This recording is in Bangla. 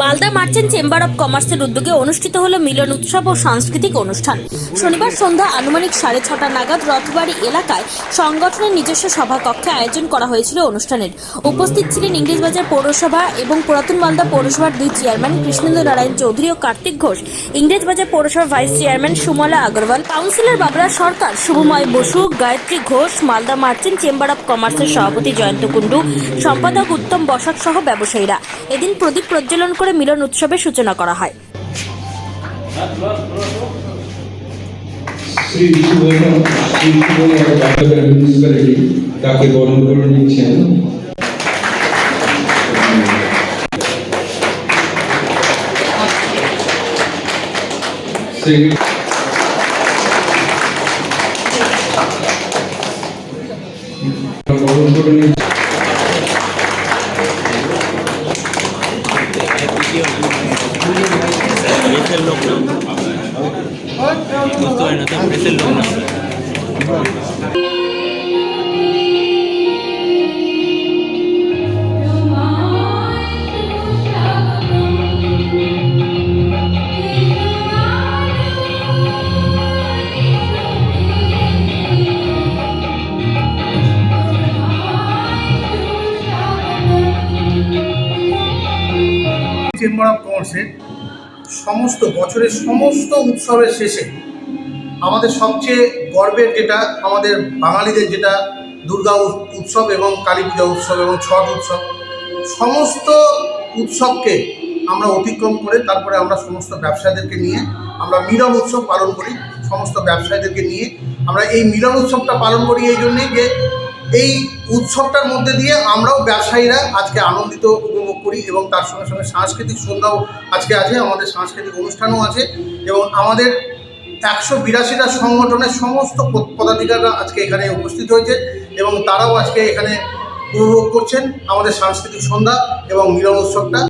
মালদা মার্চেন্ট চেম্বার অব কমার্সের উদ্যোগে অনুষ্ঠিত হলো মিলন উৎসব ও সাংস্কৃতিক অনুষ্ঠান। শনিবার সন্ধ্যা আনুমানিক 6:30 নাগাদ রথবাড়ি এলাকায় সংগঠনের নিজস্ব সভাকক্ষে আয়োজন করা হয়েছিল অনুষ্ঠানের। উপস্থিত ছিলেন ইংরেজবাজার পৌরসভা এবং পুরাতন মালদা পৌরসভার 2 চেয়ারম্যান কৃষ্ণেন্দ্র নারায়ণ চৌধুরী ও কার্তিক ঘোষ, ইংরেজবাজার পৌরসভার vice chairman Sumala Agarwal, councillor Babra Sarkar, Shubhamoy Basu, Gayatri Ghosh, Malda merchant chamber of কমার্সের সভাপতি জয়ন্ত কুণ্ডু, সম্পাদক উত্তম বসাক সহ ব্যবসায়ীরা। এদিন প্রদীপ প্রজ্বলন করে মিলন উৎসবের সূচনা করা হয়। শ্রী মিউনিসিপ্যালিটি তাকে বরণ করে নিচ্ছেন। বরণ করে নিচ্ছেন চেম্বার অফ কমার্সের সমস্ত বছরের সমস্ত উৎসবের শেষে আমাদের সবচেয়ে গর্বের যেটা আমাদের বাঙালিদের যেটা দুর্গা উৎসব এবং কালী পূজা উৎসব এবং ছট উৎসব, সমস্ত উৎসবকে আমরা অতিক্রম করে তারপরে আমরা সমস্ত ব্যবসায়ীদেরকে নিয়ে আমরা মিলন উৎসব পালন করি। সমস্ত ব্যবসায়ীদেরকে নিয়ে আমরা এই মিলন উৎসবটা পালন করি এই জন্যেই যে এই উৎসবটার মধ্যে দিয়ে আমরাও ব্যবসায়ীরা আজকে আনন্দিত উপভোগ করি এবং তার সঙ্গে সঙ্গে সাংস্কৃতিক সন্ধ্যাও আজকে আছে, আমাদের সাংস্কৃতিক অনুষ্ঠানও আছে এবং আমাদের 182টা সংগঠনের সমস্ত পদাধিকাররা আজকে এখানে উপস্থিত হয়েছে এবং তারাও আজকে এখানে উপভোগ করছেন আমাদের সাংস্কৃতিক সন্ধ্যা এবং মিলন উৎসবটা।